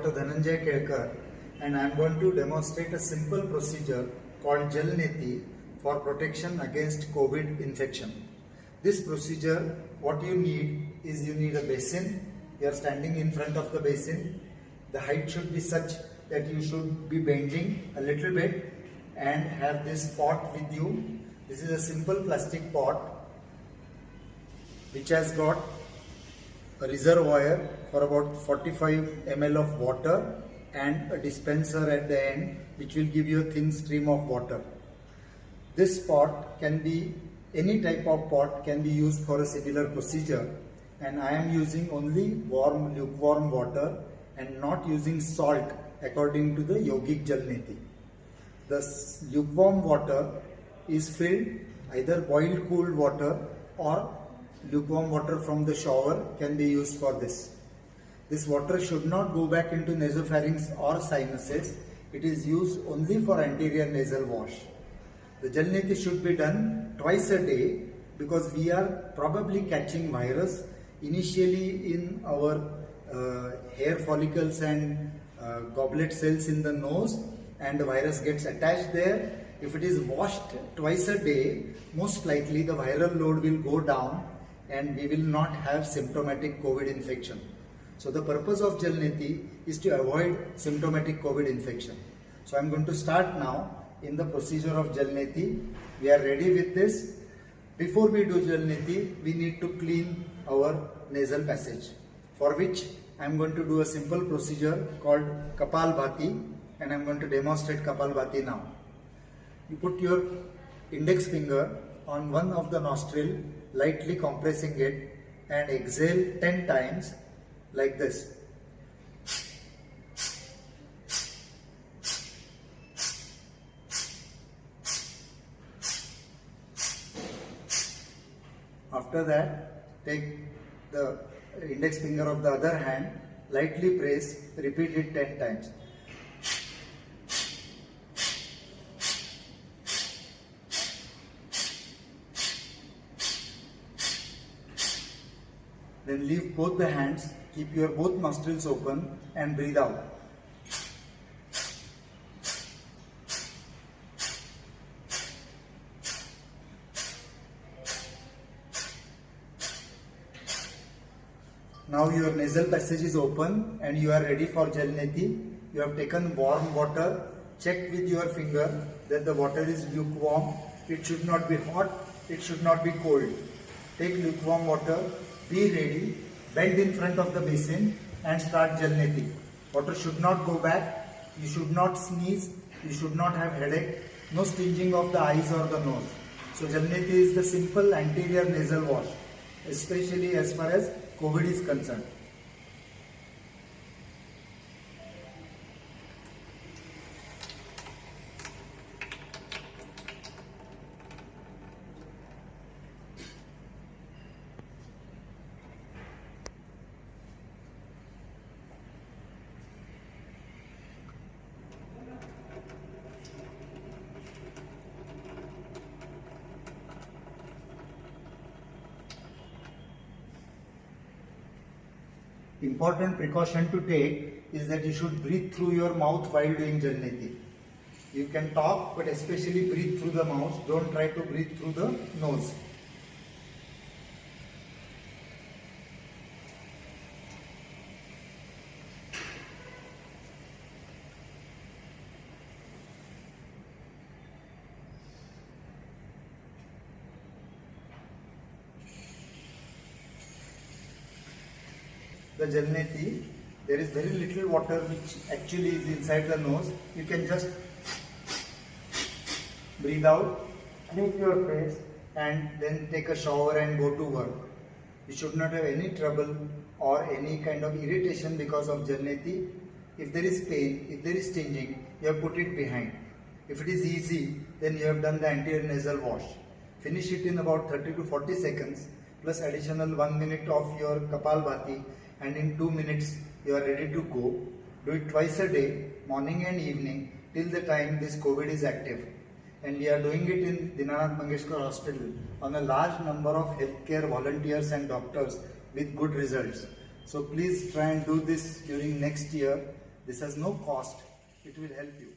Dr. Dhananjay Kelkar, and I am going to demonstrate a simple procedure called Jal Neti for protection against COVID infection. This procedure, what you need is you need a basin. You are standing in front of the basin. The height should be such that you should be bending a little bit and have this pot with you. This is a simple plastic pot which has got a reservoir for about 45 ml of water and a dispenser at the end which will give you a thin stream of water. This pot can be, any type of pot can be used for a similar procedure, and I am using only warm, lukewarm water and not using salt according to the yogic Jal Neti. The lukewarm water is filled, either boiled cooled water or lukewarm water from the shower can be used for this. This water should not go back into nasopharynx or sinuses. It is used only for anterior nasal wash. The Jal Neti should be done twice a day because we are probably catching virus initially in our hair follicles and goblet cells in the nose, and the virus gets attached there. If it is washed twice a day, most likely the viral load will go down and we will not have symptomatic COVID infection. So the purpose of Jal Neti is to avoid symptomatic COVID infection. So I am going to start now in the procedure of Jal Neti. We are ready with this. Before we do Jal Neti, we need to clean our nasal passage, for which I am going to do a simple procedure called Kapalbhati, and I am going to demonstrate Kapalbhati now. You put your index finger on one of the nostril, lightly compressing it, and exhale 10 times like this. After that, take the index finger of the other hand, lightly press, repeat it 10 times. Then leave both the hands, keep your both nostrils open and breathe out. Now your nasal passage is open and you are ready for Jal Neti. You have taken warm water, check with your finger that the water is lukewarm. It should not be hot, it should not be cold. Take lukewarm water, be ready, bend in front of the basin and start Jal Neti. Water should not go back, you should not sneeze, you should not have headache, no stinging of the eyes or the nose. So Jal Neti is the simple anterior nasal wash, especially as far as COVID is concerned. Important precaution to take is that you should breathe through your mouth while doing Jal Neti. You can talk, but especially breathe through the mouth. Don't try to breathe through the nose. The Jal Neti, there is very little water which actually is inside the nose. You can just breathe out, clean your face and then take a shower and go to work. You should not have any trouble or any kind of irritation because of Jal Neti. If there is pain, if there is stinging, you have put it behind. If it is easy, then you have done the anterior nasal wash. Finish it in about 30 to 40 seconds plus additional 1 minute of your Kapalbhati, and in 2 minutes you are ready to go. Do it twice a day, morning and evening, till the time this COVID is active. And we are doing it in Dinanath Mangeshkar Hospital on a large number of healthcare volunteers and doctors with good results. So please try and do this during next year. This has no cost. It will help you.